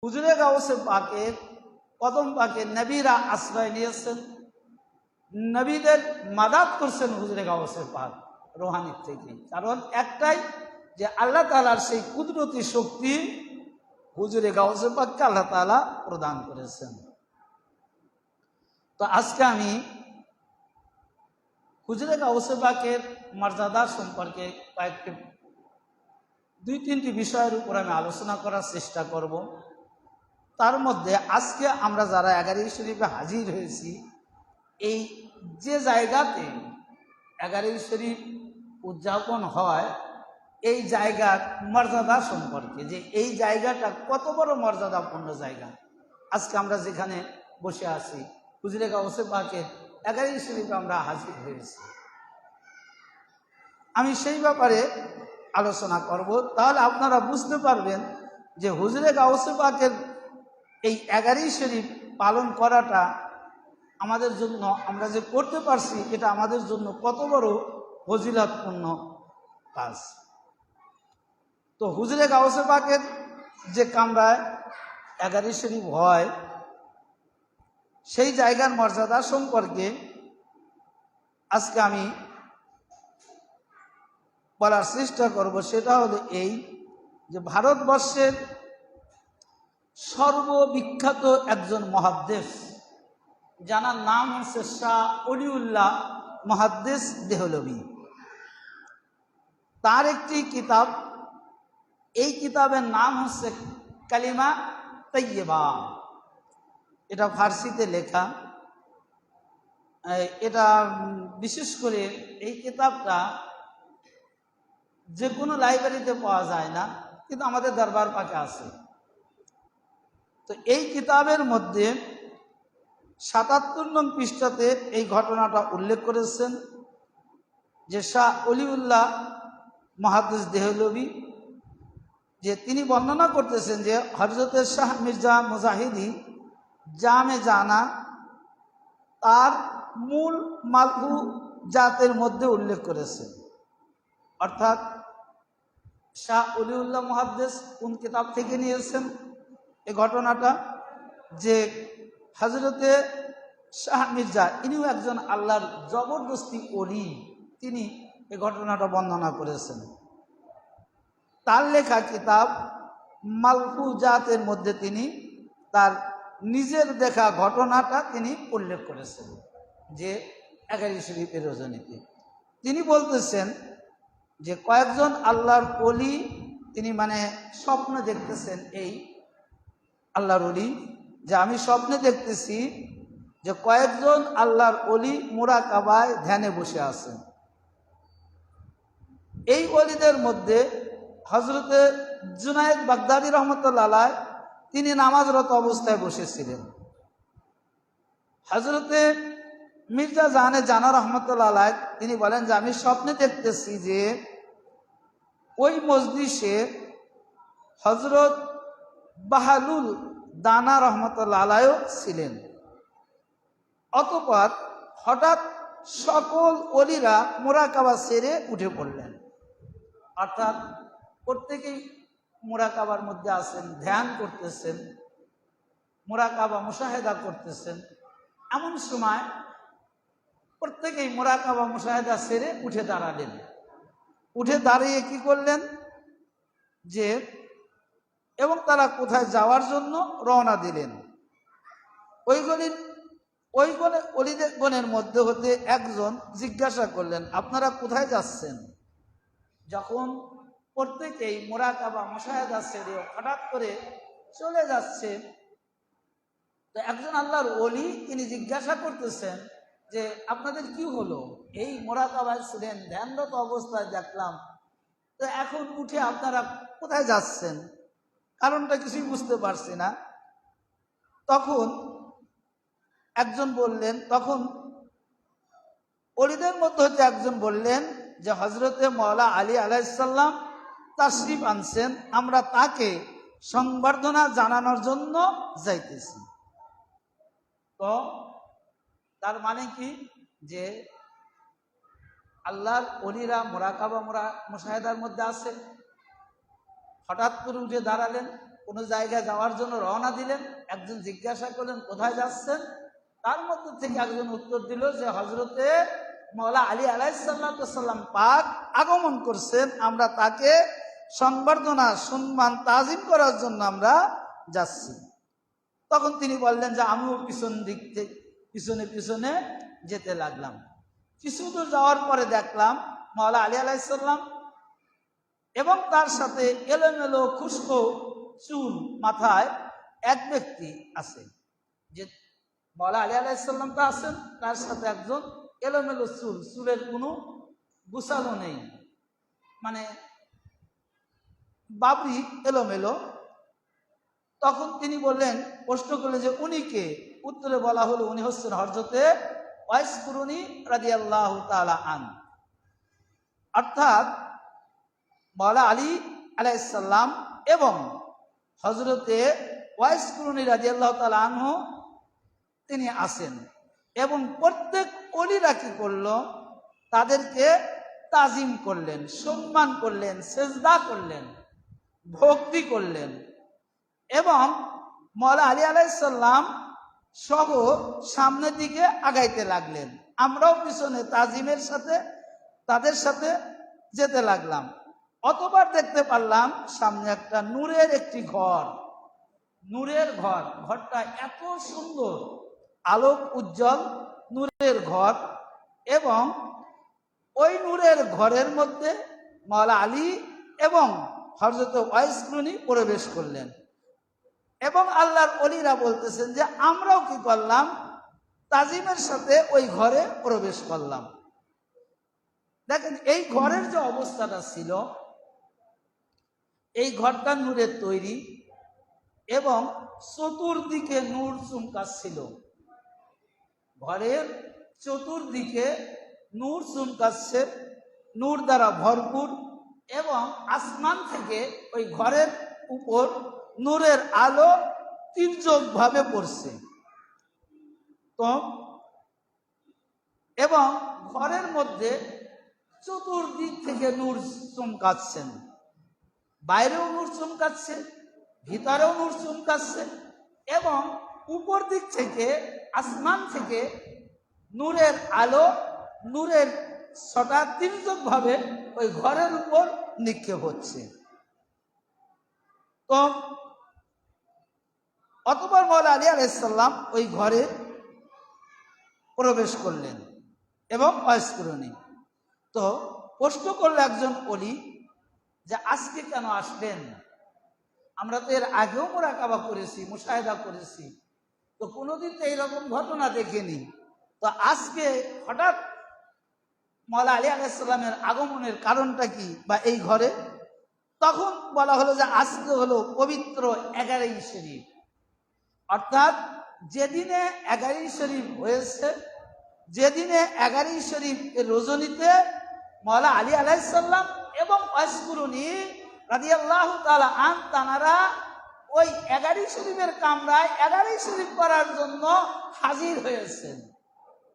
হুজুরে গাউসে পাকের কদম পাকে নবীরা আশ্রয় নিয়েছেন, নবীদের মাদাত করছেন হুজুরে গাউসে পাক রোহানির থেকে। কারণ একটাই, যে আল্লাহ তাআলার সেই কুদরতি শক্তি হুজুরে গাউসে পাককে আল্লাহ তাআলা প্রদান করেছেন। তো আজকে আমি হুজুরে গাউসে পাকের মর্যাদা সম্পর্কে কয়েকটি 2-3টি বিষয়ের উপর আমি আলোচনা করার চেষ্টা করব। তার মধ্যে আজকে আমরা যারা এগারোই শরীফে হাজির হয়েছি, এই যে জায়গাতে এগারোই শরীফ উদযাপন হয়, এই জায়গার মর্যাদা সম্পর্কে, যে এই জায়গাটা কত বড় মর্যাদাপূর্ণ জায়গা। আজকে আমরা যেখানে বসে আছি হুজুরে গাউসে পাকের এগারোই শরীফে আমরা হাজির হয়েছি, আমি সেই ব্যাপারে আলোচনা করব। তাহলে আপনারা বুঝতে পারবেন যে হুজুরে গাউসে পাকের এই এগারোই শরীফ পালন করাটা আমাদের জন্য, আমরা যে করতে পারছি, এটা আমাদের জন্য কত বড় ফজিলতপূর্ণ কাজ। তো হুজুরে গাউসে পাকের যে কামরায় এগারোই শরীফ হয়, সেই জায়গার মর্যাদা সম্পর্কে আজকে আমি বলার চেষ্টা করব। সেটা হলো এই, যে ভারতবর্ষের সর্ববিখ্যাত একজন মুহাদ্দিস, যার নাম হচ্ছে শাহ ওলিউল্লাহ মুহাদ্দিস দেহলভী। তার একটি কিতাব, এই কিতাবের নাম হচ্ছে কালিমা তাইয়্যিবা। এটা ফার্সিতে লেখা। এটা বিশেষ করে এই কিতাবটা যে কোনো লাইব্রেরিতে পাওয়া যায় না, কিন্তু আমাদের দরবার পাকে আছে। তো এই কিতাবের মধ্যে 77 নং পৃষ্ঠাতে এই ঘটনাটা উল্লেখ করেছেন, যে শাহ ওলিউল্লাহ মুহাদ্দিস দেহলভী, যে তিনি বর্ণনা করতেছেন যে হযরত শাহ মির্জা মুজাহিদি জামে জানা তার মূল মালহু জাতের মধ্যে উল্লেখ করেছেন। অর্থাৎ শাহ ওলিউল্লাহ মুহাদ্দিস কোন কিতাব থেকে নিয়েছেন এই ঘটনাটা, যে হযরতে শাহ মির্জা ইনিও একজন আল্লাহর জবরদস্তি ওলি, তিনি এই ঘটনাটা বর্ণনা করেছেন। তার লেখা কিতাব মালফুজাতের মধ্যে তিনি তার নিজের দেখা ঘটনাটা তিনি উল্লেখ করেছেন, যে এগারোই শরীফের রজনীতে তিনি বলতেছেন যে কয়েকজন আল্লাহর ওলি, তিনি মানে স্বপ্নে দেখতেছেন, এই আল্লাহর ওলি, যে আমি স্বপ্নে দেখতেছি যে কয়েকজন আল্লাহর ওলি মুরাকাবায় ধ্যানে বসে আছেন। এই ওলিদের মধ্যে হযরতে জুনায়েদ বাগদাদী রহমতুল্লাহ আলাইহ, তিনি নামাজরত অবস্থায় বসেছিলেন। হযরতে মির্জা জাহানে জানা রহমতুল্লাহ আলাইহ, তিনি বলেন যে আমি স্বপ্নে দেখতেছি যে ওই মজলিসে হযরত বাহালুল দানা রহমতুল্লাহ আলাইহ ছিলেন। অতঃপর হঠাৎ সকল ওলিরা মুরাকাবা সেরে উঠে পড়লেন। অর্থাৎ প্রত্যেকেই মুরাকাবার মধ্যে আছেন, ধ্যান করতেছেন, মুরাকাবা মুশাহেদা করতেছেন। এমন সময় প্রত্যেকেই মুরাকাবা মুশাহেদা সেরে উঠে দাঁড়ালেন। উঠে দাঁড়িয়ে কি করলেন, যে এবং তারা কোথায় যাওয়ার জন্য রওনা দিলেন। ওই অলিদের মধ্যে হতে একজন জিজ্ঞাসা করলেন, আপনারা কোথায় যাচ্ছেন? যখন প্রত্যেকেই মুরাকাবা মুশাহেদা ছেড়ে হঠাৎ করে চলে যাচ্ছে, তো একজন আল্লাহর ওলি তিনি জিজ্ঞাসা করতেছেন যে আপনাদের কি হলো? এই মুরাকাবায় ছিলেন, ধ্যানরত অবস্থায় দেখলাম, তো এখন উঠে আপনারা কোথায় যাচ্ছেন? কারণটা কিছুই বুঝতে পারছি না। তখন একজন বললেন, তখন ওলিদের মধ্যে হতে একজন বললেন যে হযরতে মাওলা আলী আলাইহিস সালাম তাশরীফ আনছেন, আমরা তাকে সংবর্ধনা জানানোর জন্য যাইতেছি। তো তার মানে কি, যে আল্লাহর ওলিরা মুরাকাবা মুশাহেদার মধ্যে আছে, হঠাৎ করে উঠে দাঁড়ালেন, কোনো জায়গায় যাওয়ার জন্য রওনা দিলেন। একজন জিজ্ঞাসা করলেন কোথায় যাচ্ছেন, তার মধ্যে থেকে একজন উত্তর দিল যে হযরতে মাওলা আলী আলাইহিসসালাম পাক আগমন করছেন, আমরা তাকে সংবর্ধনা সম্মান তাজিম করার জন্য আমরা যাচ্ছি। তখন তিনি বললেন যে আমিও পিছন দিক থেকে পিছনে পিছনে যেতে লাগলাম। কিছু দূর যাওয়ার পরে দেখলাম মাওলা আলী আলাইহিসসালাম এবং তার সাথে এলোমেলো খুশকো চুল মাথায় এক ব্যক্তি আছে। যে মাওলা আলী আলাইহিসসালাম তো আছেন, তার সাথে একজন এলোমেলো চুল, চুলের কোনো গুছানো নেই, মানে বাবরি এলোমেলো। তখন তিনি বললেন, প্রশ্ন করলেন যে উনি কে? উত্তরে বলা হলো উনি হচ্ছেন হযরতে ওয়াইস কুরুনি রাদিয়াল্লাহু তাআলা আন। অর্থাৎ মাওলা আলী আলাইহিস সালাম এবং হযরতে ওয়াইস কুরুনি রাদিয়াল্লাহু তাআলা আনহু তিনি আছেন। এবং প্রত্যেক ওলিরা কি করলো, তাদেরকে তাজিম করলেন, সম্মান করলেন, সেজদা করলেন, ভক্তি করলেন এবং মাওলা আলী আলাইহিস সালাম সহ সামনের দিকে আগাইতে লাগলেন। আমরাও পিছনে তাজিমের সাথে তাদের সাথে যেতে লাগলাম। অতবার দেখতে পারলাম সামনে একটা নূরের একটি ঘর, নূরের ঘর, ঘরটা এত সুন্দর, আলোক উজ্জ্বল নূরের ঘর। এবং ওই নূরের ঘরের মধ্যে মাওলা আলী এবং হযরত ওয়াইস কুরুনি প্রবেশ করলেন। এবং আল্লাহর ওলিরা বলতেছেন যে আমরাও কি করলাম, তাজিমের সাথে ওই ঘরে প্রবেশ করলাম। দেখেন এই ঘরের যে অবস্থাটা ছিল, এই ঘরটা নূরের তৈরি এবং চতুর্দিকে নূর চুমকাচ্ছিল। ঘরের চতুর্দিকে নূর চুমকাচ্ছে, নূর দ্বারা ভরপুর। এবং আসমান থেকে ওই ঘরের উপর নূরের আলো তীর্যকভাবে পড়ছে। তো এবং ঘরের মধ্যে চতুর্দিক থেকে নূর চমকাচ্ছেন, বাইরেও নূর চমকাচ্ছে, ভিতরেও নূর চমকাচ্ছে এবং উপর দিক থেকে আসমান থেকে নূরের আলো, নূরের ছটা তীর্যকভাবে ওই ঘরের উপর নিক্ষেপ হচ্ছে। তো অতঃপর মাওলা আলী আলাইহিস সালাম ওই ঘরে প্রবেশ করলেন এবং ওয়াইস কুরুনি। তো প্রশ্ন করলো একজন ওলি যে আজকে কেন আসলেন? আমরা তো এর আগেও মুরাকাবা করেছি, মুশাহেদা করেছি, তো কোনোদিন তো এইরকম ঘটনা দেখিনি, তো আজকে হঠাৎ মাওলা আলী আলাইহিস সালামের আগমনের কারণটা কি, বা এই ঘরে? তখন বলা হলো যে আজকে হলো পবিত্র 11ই শরীফ, অর্থাৎ যেদিনে 11ই শরীফ হয়েছে, যেদিনে 11ই শরীফ এর রজনীতে মাওলা আলী আলাইহিস সালাম এবং ওয়াইস কুরুনি রাদিয়াল্লাহু তাআলা আন তানারা ওই 11ই শরীফের কামরায় 11ই শরীফ করার জন্য হাজির হয়েছেন,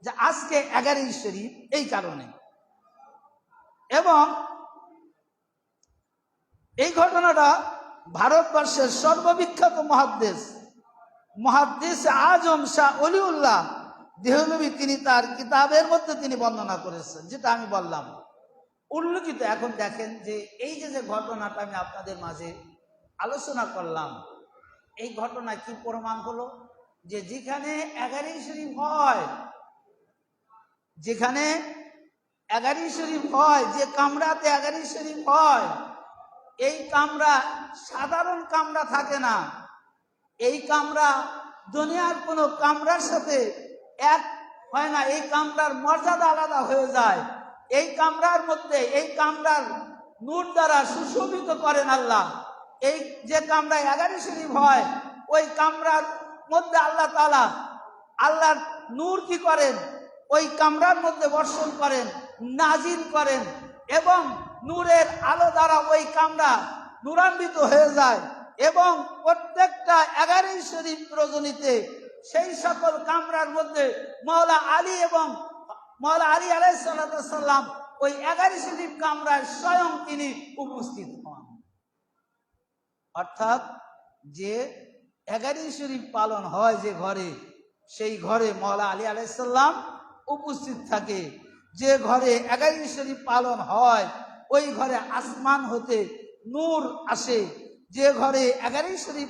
যে আজকে 11ই শরীফ এই কারণে। এবং এই ঘটনাটা ভারতবর্ষের সর্ববিখ্যাত মুহাদ্দিস আজম শাহ ওলিউল্লাহ দেহলভী তিনি তার কিতাবের মধ্যে তিনি বর্ণনা করেছেন, যেটা আমি বললাম উল্লেখিত। এখন দেখেন যে এই যে ঘটনাটা আমি আপনাদের মাঝে আলোচনা করলাম, এই ঘটনা কি প্রমাণ হলো? যে যেখানে 11ই শরীফ হয়, যেখানে 11ই শরীফ হয়, যে কামরাতে 11ই শরীফ হয়, এই কামরা সাধারণ কামরা থাকে না। এই কামরা দুনিয়ার কোনো কামরার সাথে এক হয় না, এই কামরার মর্যাদা আলাদা হয়ে যায়। এই কামরার মধ্যে, এই কামরার নূর দ্বারা সুশোভিত করেন আল্লাহ। এই যে কামরায় 11ই শরীফ হয়, ওই কামরার মধ্যে আল্লাহ তাআলা আল্লাহর নূর কি করেন, ওই কামরার মধ্যে বর্ষণ করেন, নাজিল করেন এবং নূরের আলো দ্বারা ওই কামরা নূরান্বিত হয়ে যায়। এবং প্রত্যেকটা 11ই শরীফ রজনীতে সেই সকল কামরার মধ্যে মাওলা আলী এবং মাওলা আলী আলাইহিস সালাম ওই 11ই শরীফ কামরায় স্বয়ং তিনি উপস্থিত হন। অর্থাৎ যে 11 শরীফ পালন হয় যে ঘরে, সেই ঘরে মওলা আলী আলাইহিস সালাম উপস্থিত থাকে। যে ঘরে 11 শরীফ পালন হয় ওই ঘরে আসমান হতে নূর আসে। যে ঘরে 11 শরীফ